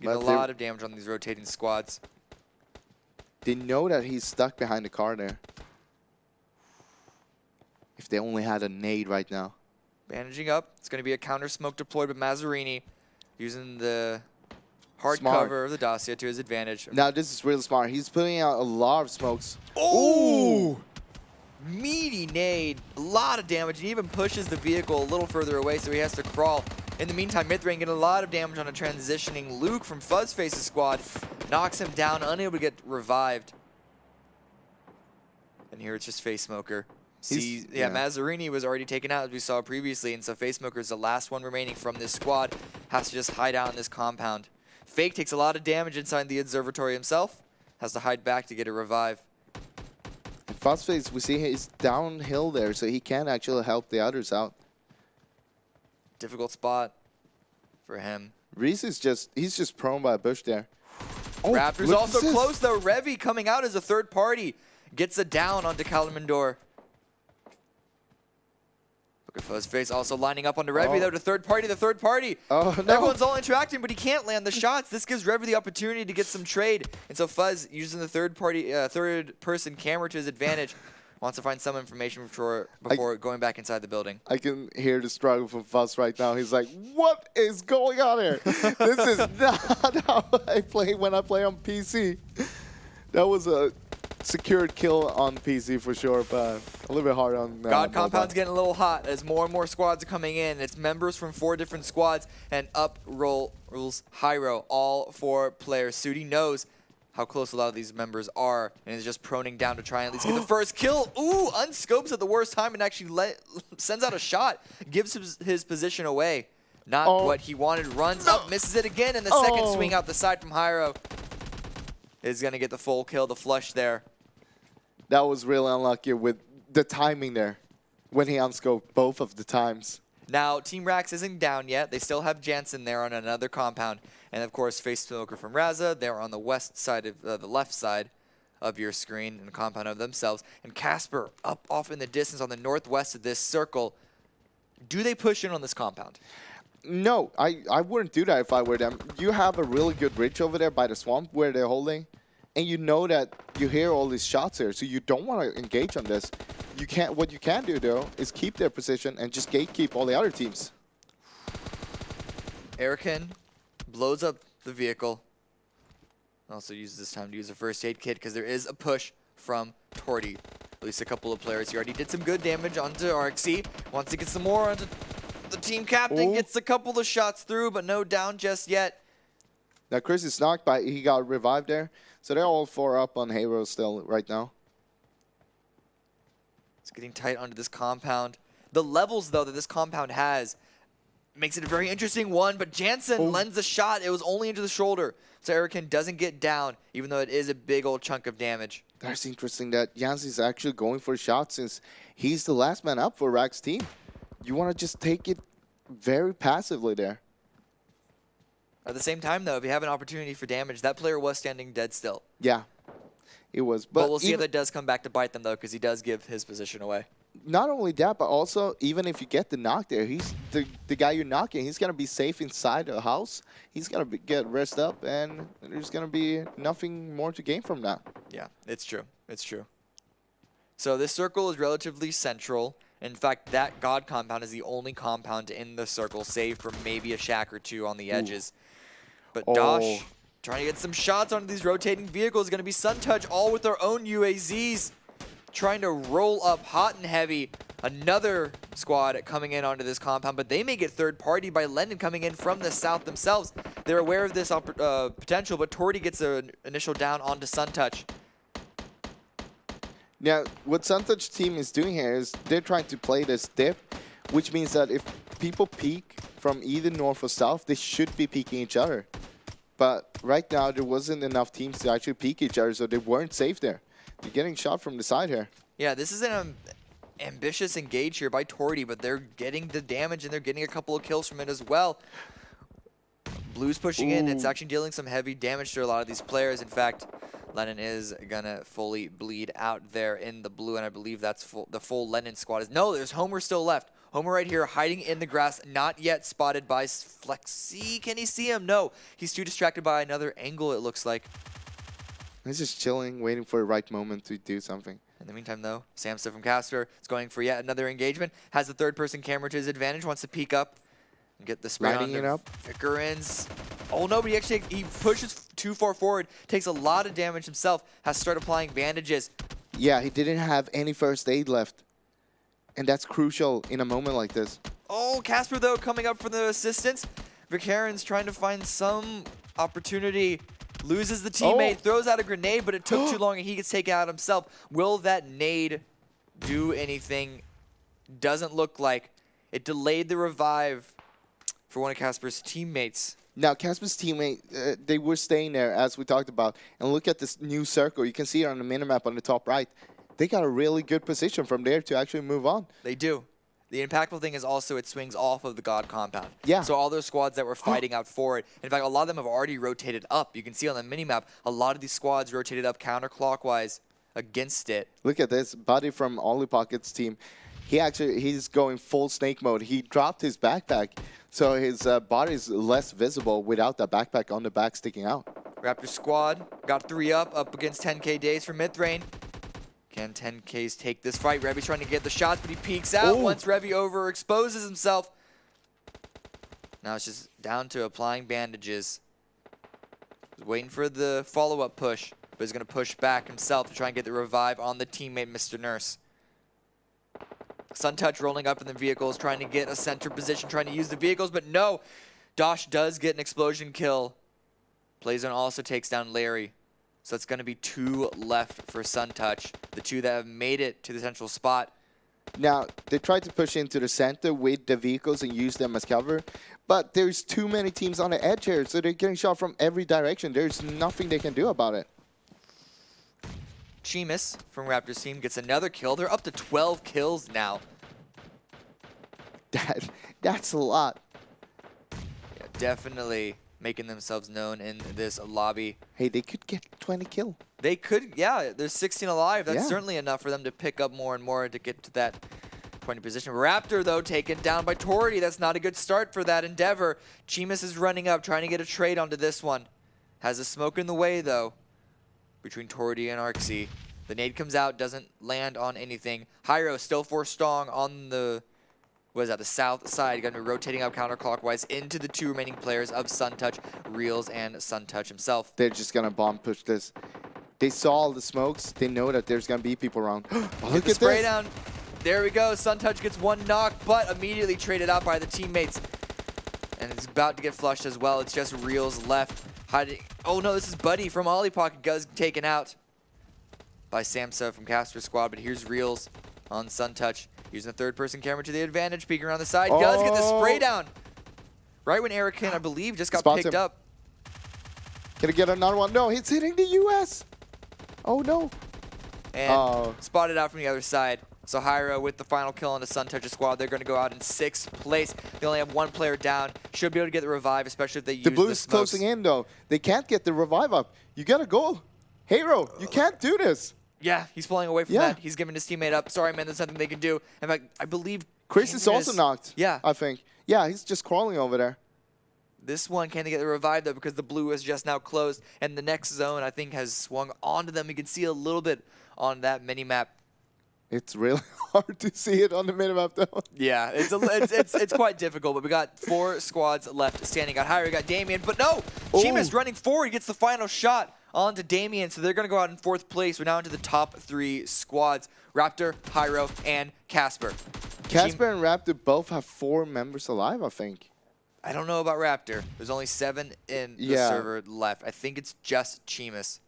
Getting a lot of damage on these rotating squads. They know that he's stuck behind the car there. If they only had a nade right now. Bandaging up. It's going to be a counter smoke deployed, but Mazzarini using the hard Smart. cover of the Dacia to his advantage. Now this is really smart. He's putting out a lot of smokes. Oh! Meaty nade. A lot of damage. He even pushes the vehicle a little further away, so he has to crawl. In the meantime, Mithrain getting a lot of damage on a transitioning Luke from Fuzzface's squad. Knocks him down, unable to get revived. And here it's just Face Smoker. Mazzarini was already taken out, as we saw previously, and so Face Smoker is the last one remaining from this squad. Has to just hide out in this compound. Fake takes a lot of damage inside the observatory himself. Has to hide back to get a revive. Fuzzface, we see he's downhill there, so he can actually help the others out. Difficult spot for him. Reese is he's just prone by a bush there. Oh, Raptors also close, though. Revy coming out as a third party. Gets a down onto Kalimandor. Look at Fuzzface also lining up onto Revy, though, to third party. Oh, no. Everyone's all interacting, but he can't land the shots. This gives Revy the opportunity to get some trade. And so Fuzz, using the third-person camera to his advantage, wants to find some information before going back inside the building. I can hear the struggle from Fuzz right now. He's like, what is going on here? This is not how I play when I play on PC. That was a secured kill on PC for sure, but a little bit hard on God mobile. Compound's getting a little hot as more and more squads are coming in. It's members from 4 different squads, and up rolls Hyro, all 4 players. Sudi knows how close a lot of these members are, and is just proning down to try and at least get the first kill. Ooh, unscopes at the worst time and actually sends out a shot, gives his position away. Not what he wanted, runs up, misses it again, and the second swing out the side from Hyro is going to get the full kill, the flush there. That was really unlucky with the timing there when he unscoped both of the times. Now, Team Rax isn't down yet. They still have Jansen there on another compound. And, of course, Face Smoker from Raza. They're on the west side of the left side of your screen in the compound of themselves. And Casper up off in the distance on the northwest of this circle. Do they push in on this compound? No, I wouldn't do that if I were them. You have a really good ridge over there by the swamp where they're holding. And you know that you hear all these shots here, so you don't want to engage on this. You can't. What you can do, though, is keep their position and just gatekeep all the other teams. Erican blows up the vehicle. Also uses this time to use a first aid kit because there is a push from Torty. At least a couple of players. He already did some good damage onto RXC. Wants to get some more onto the team captain. Ooh. Gets a couple of shots through, but no down just yet. Now, Chris is knocked, but he got revived there. So they're all 4 up on Hero still right now. It's getting tight onto this compound. The levels, though, that this compound has makes it a very interesting one, but Jansen lends a shot. It was only into the shoulder. So Erican doesn't get down, even though it is a big old chunk of damage. That's interesting that Jansen's actually going for a shot since he's the last man up for Rax's team. You want to just take it very passively there. At the same time, though, if you have an opportunity for damage, that player was standing dead still. Yeah, it was. But we'll see if that does come back to bite them, though, because he does give his position away. Not only that, but also, even if you get the knock there, he's the guy you're knocking. He's going to be safe inside the house. He's going to get rest up, and there's going to be nothing more to gain from that. Yeah, it's true. It's true. So this circle is relatively central. In fact, that God compound is the only compound in the circle, save for maybe a shack or 2 on the edges. But Dosh trying to get some shots onto these rotating vehicles. Going to be Suntouch all with their own UAZs. Trying to roll up hot and heavy. Another squad coming in onto this compound, but they may get third party by London coming in from the south themselves. They're aware of this potential, but Torty gets an initial down onto Suntouch. Now, what Suntouch team is doing here is they're trying to play this dip, which means that if people peek from either north or south, they should be peeking each other. But right now, there wasn't enough teams to actually peek each other, so they weren't safe there. They're getting shot from the side here. Yeah, this is an ambitious engage here by Torty, but they're getting the damage and they're getting a couple of kills from it as well. Blue's pushing in. It's actually dealing some heavy damage to a lot of these players. In fact, Lennon is going to fully bleed out there in the blue, and I believe that's the full Lennon squad. No, there's Homer still left. Homer right here hiding in the grass, not yet spotted by Flexi. Can he see him? No. He's too distracted by another angle, it looks like. He's just chilling, waiting for the right moment to do something. In the meantime, though, Samson from Casper is going for yet another engagement. Has the third-person camera to his advantage. Wants to peek up and get the spray Lining it up. Vicarins. Oh, no, but he pushes too far forward. Takes a lot of damage himself. Has to start applying bandages. Yeah, he didn't have any first aid left. And that's crucial in a moment like this. Oh, Casper, though, coming up for the assistance. Vicarins trying to find some opportunity. Loses the teammate, throws out a grenade, but it took too long and he gets taken out himself. Will that nade do anything? Doesn't look like. It delayed the revive for one of Casper's teammates. Now, Casper's teammate, they were staying there, as we talked about. And look at this new circle. You can see it on the minimap on the top right. They got a really good position from there to actually move on. They do. The impactful thing is also it swings off of the God compound. Yeah. So all those squads that were fighting out for it, in fact, a lot of them have already rotated up. You can see on the minimap, a lot of these squads rotated up counterclockwise against it. Look at this. Buddy from Ollie Pocket's team. He's going full snake mode. He dropped his backpack, so his body is less visible without that backpack on the back sticking out. Raptor squad got 3 up against 10K Days from Mythrain. Can 10Ks take this fight? Revy's trying to get the shots, but he peeks out once Revy overexposes himself. Now it's just down to applying bandages. He's waiting for the follow-up push. but he's going to push back himself to try and get the revive on the teammate, Mr. Nurse. SunTouch rolling up in the vehicles, trying to get a center position, trying to use the vehicles, but no. Dosh does get an explosion kill. PlayZone also takes down Larry. So it's going to be 2 left for SunTouch, the 2 that have made it to the central spot. Now, they tried to push into the center with the vehicles and use them as cover, but there's too many teams on the edge here, so they're getting shot from every direction. There's nothing they can do about it. Cheemus from Raptors team gets another kill. They're up to 12 kills now. That's a lot. Yeah, definitely making themselves known in this lobby. Hey, they could get 20 kill. They could, yeah, there's 16 alive. That's Yeah. certainly enough for them to pick up more and more to get to that point of position. Raptor, though, taken down by Tordy. That's not a good start for that endeavor. Cheemus is running up, trying to get a trade onto this one. Has a smoke in the way, though, between Tordy and Arxie. The nade comes out, doesn't land on anything. Hyro still 4 strong on the, what is that, the south side. Going to be rotating up counterclockwise into the 2 remaining players of SunTouch, Reels and SunTouch himself. They're just going to bomb push this. They saw all the smokes. They know that there's going to be people around. Look The at spray this. down. There we go. SunTouch gets 1 knock, but immediately traded out by the teammates. And it's about to get flushed as well. It's just Reels left. Hiding. Oh no, this is Buddy from Ollie Pocket. Guz taken out by Samsa from Casper Squad, but here's Reels on SunTouch. Using the 3rd-person camera to the advantage, peeking around the side. Guz get the spray down. Right when Erican, I believe, just got Spots picked him. up. Gonna get another one. No, he's hitting the US. Oh no. And spotted out from the other side. So Hyra with the final kill on the SunTouch squad. They're going to go out in 6th place. They only have 1 player down. Should be able to get the revive, especially if they use The the Blues smokes. closing in though. They can't get the revive up. You gotta go. Hero, you can't do this. Yeah, he's pulling away from Yeah. that. He's giving his teammate up. Sorry, man, there's nothing they can do. In fact, I believe Chris is also knocked. Yeah. I think. Yeah, he's just crawling over there. This one can't get the revive, though, because the blue is just now closed. And the next zone, I think, has swung onto them. You can see a little bit on that mini-map. It's really hard to see it on the minimap though. Yeah, it's quite difficult, but we got 4 squads left standing. Got Hyra, got Damien, but no! Cheemus running forward, gets the final shot onto Damien, so they're going to go out in 4th place. We're now into the top 3 squads. Raptor, Hyro, and Casper. Casper and Raptor both have 4 members alive, I think. I don't know about Raptor. There's only 7 in the server left. I think it's just Cheemus.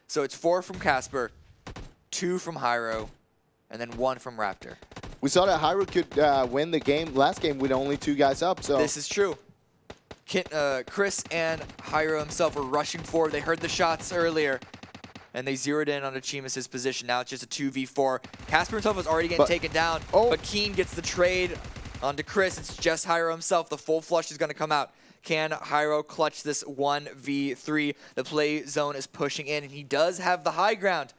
So it's 4 from Casper, 2 from Hyro, and then 1 from Raptor. We saw that Hyro could win the game last game with only 2 guys up. So This is true. Chris and Hyro himself were rushing forward. They heard the shots earlier, and they zeroed in on Cheemus' position. Now it's just a 2v4. Casper himself was already getting taken down, but Keen gets the trade onto Chris. It's just Hyro himself. The full flush is going to come out. Can Hyro clutch this 1v3? The play zone is pushing in, and he does have the high ground.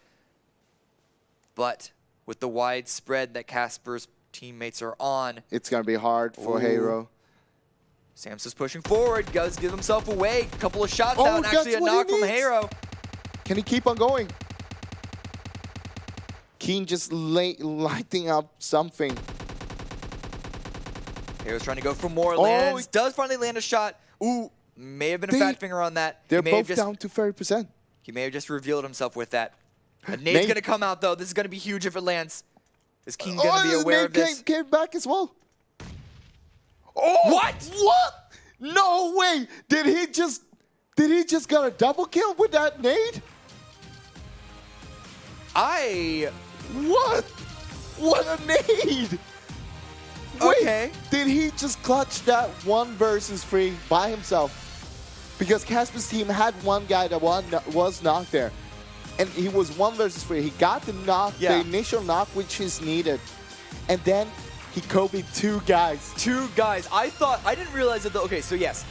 But with the wide spread that Casper's teammates are on, it's going to be hard for Hyro. Samsa's pushing forward. Does give himself away. A couple of shots out, and actually a knock from Hyro. Can he keep on going? Keen just lighting up something. Hyro's trying to go for more lands. Does finally land a shot. Ooh, may have been a fat finger on that. They're both down to 30%. He may have just revealed himself with that. A nade's going to come out, though. This is going to be huge if it lands. Is King going to be aware of this? Came back as well. Oh! What? What? No way! Did he just got a double kill with that nade? What? What a nade! Okay. Wait, did he just clutch that 1 versus 3 by himself? Because Casper's team had 1 guy that was knocked there. And he was 1 versus 3. He got the knock, the initial knock, which is needed. And then he Kobe 2 guys. 2 guys. I didn't realize that, okay, so yes.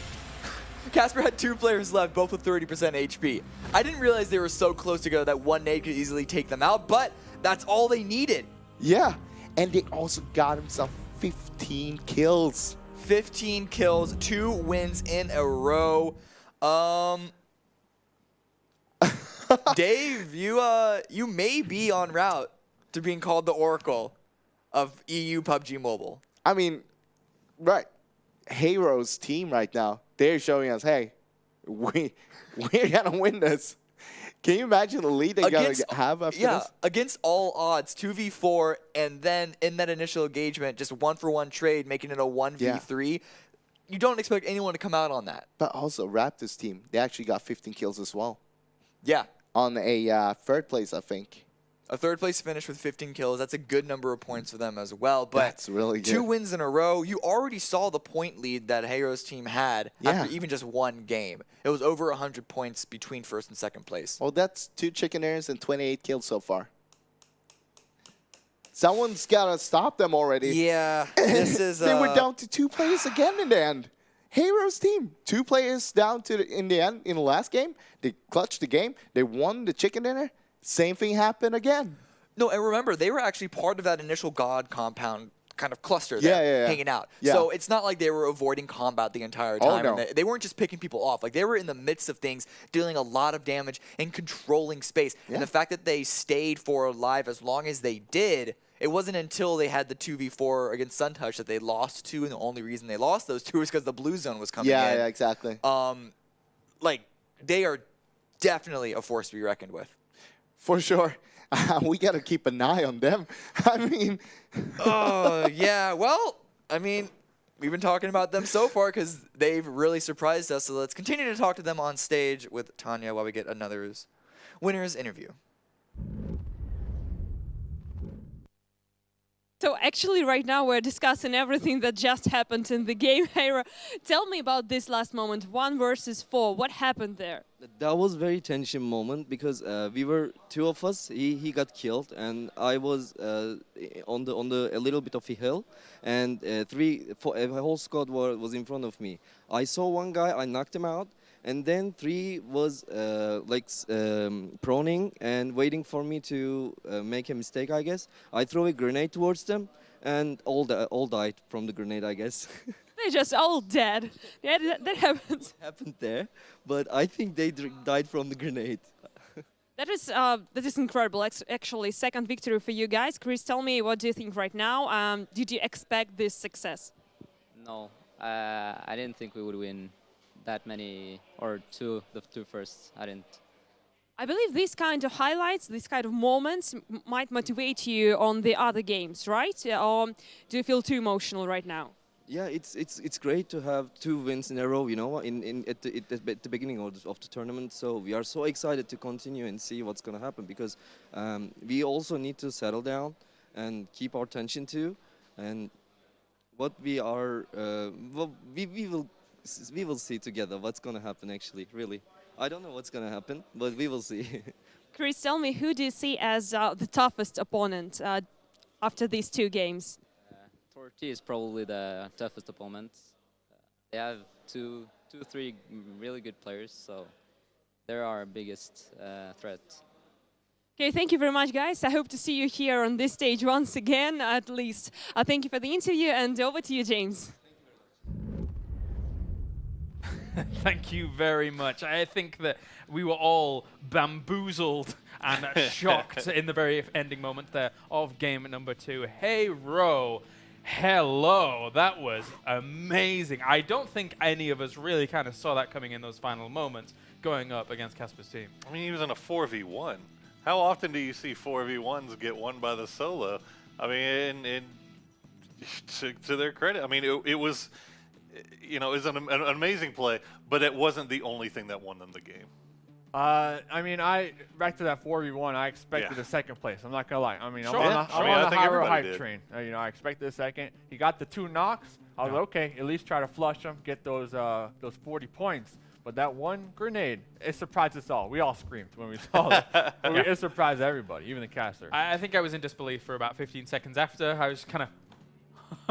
Casper had 2 players left, both with 30% HP. I didn't realize they were so close together that 1 nade could easily take them out, but that's all they needed. Yeah, and they also got himself 15 kills. 15 kills, 2 wins in a row. Dave, you may be en route to being called the Oracle of EU PUBG Mobile. I mean, right. Hero's team right now, they're showing us, hey, we're going to win this. Can you imagine the lead they're going Against- to have after Yeah, this? against all odds, 2v4, and then in that initial engagement, just 1-for-1 trade, making it a 1v3. You don't expect anyone to come out on that. But also, Raptors team, they actually got 15 kills as well. Yeah, On a third place, I think. a third place finish with 15 kills. That's a good number of points for them as well. But That's really good. 2 wins in a row. You already saw the point lead that Hero's team had after even just one game. It was over 100 points between first and second place. Well, that's 2 chicken dinners and 28 kills so far. Someone's got to stop them already. Yeah, this is. They were down to 2 players again in the end. Heroes team, 2 players down to in the end in the last game. They clutched the game. They won the chicken dinner. Same thing happened again. No, and remember, they were actually part of that initial God compound kind of cluster there, Yeah. hanging out. Yeah. So it's not like they were avoiding combat the entire time. no. And they weren't just picking people off. Like, they were in the midst of things, dealing a lot of damage and controlling space. Yeah. And the fact that they stayed for alive as long as they did, it wasn't until they had the 2v4 against SunTouch that they lost to, and the only reason they lost those 2 was because the blue zone was coming in. Yeah, exactly. Like, they are definitely a force to be reckoned with. For sure. We got to keep an eye on them. I mean, Oh, yeah. Well, I mean, we've been talking about them so far because they've really surprised us. So let's continue to talk to them on stage with Tanya while we get another winner's interview. So actually right now we're discussing everything that just happened in the game. Hera, tell me about this last moment, 1 versus 4. What happened there? That was very tension moment because we were 2 of us. He got killed, and I was on the a little bit of a hill, and a whole squad was in front of me. I saw one guy, I knocked him out, and then 3 was proning and waiting for me to make a mistake, I guess. I throw a grenade towards them, and all died from the grenade, I guess. They're just all dead. Yeah, that happens. Happened there, but I think they died from the grenade. That is incredible. Actually, second victory for you guys. Chris, tell me, what do you think right now? Did you expect this success? No, I didn't think we would win that many, or the 2 first. I didn't. I believe these kind of highlights, these kind of moments might motivate you on the other games, right? Or do you feel too emotional right now? Yeah, it's great to have 2 wins in a row, you know, at the beginning of the tournament. So we are so excited to continue and see what's going to happen because we also need to settle down and keep our tension too. And what we are, we will see together what's going to happen actually, really. I don't know what's going to happen, but we will see. Chris, tell me, who do you see as the toughest opponent after these 2 games? Torti is probably the toughest opponent. They have 3 really good players, so they're our biggest threat. Okay, thank you very much, guys. I hope to see you here on this stage once again, at least. Thank you for the interview, and over to you, James. Thank you very much. I think that we were all bamboozled and shocked in the very ending moment there of game number 2. Hey, Ro. Hello. That was amazing. I don't think any of us really kind of saw that coming in those final moments going up against Casper's team. I mean, he was in a 4v1. How often do you see 4v1s get won by the solo? I mean, and to their credit, I mean, it was, you know, it was an amazing play, but it wasn't the only thing that won them the game. I mean, back to that 4v1, I expected Yeah. a second place. I'm not going to lie. I mean, Sure. I'm Yeah, on sure. the I think Hyro everybody hype did. train. You know, I expected a second. He got the 2 knocks. I was like, okay, at least try to flush them, get those 40 points. But that one grenade, it surprised us all. We all screamed when we saw it. It surprised everybody, even the caster. I think I was in disbelief for about 15 seconds after. I was kind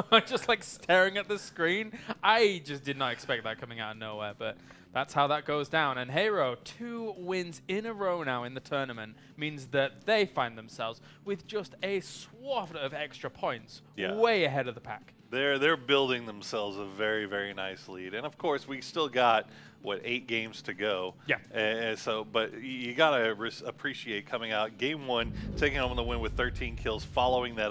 of just like staring at the screen. I just did not expect that coming out of nowhere, but that's how that goes down. And Hero, 2 wins in a row now in the tournament means that they find themselves with just a swath of extra points, way ahead of the pack. They're building themselves a very, very nice lead. And, of course, we still got, what, 8 games to go. Yeah. But you got to appreciate coming out. Game 1, taking home the win with 13 kills, following that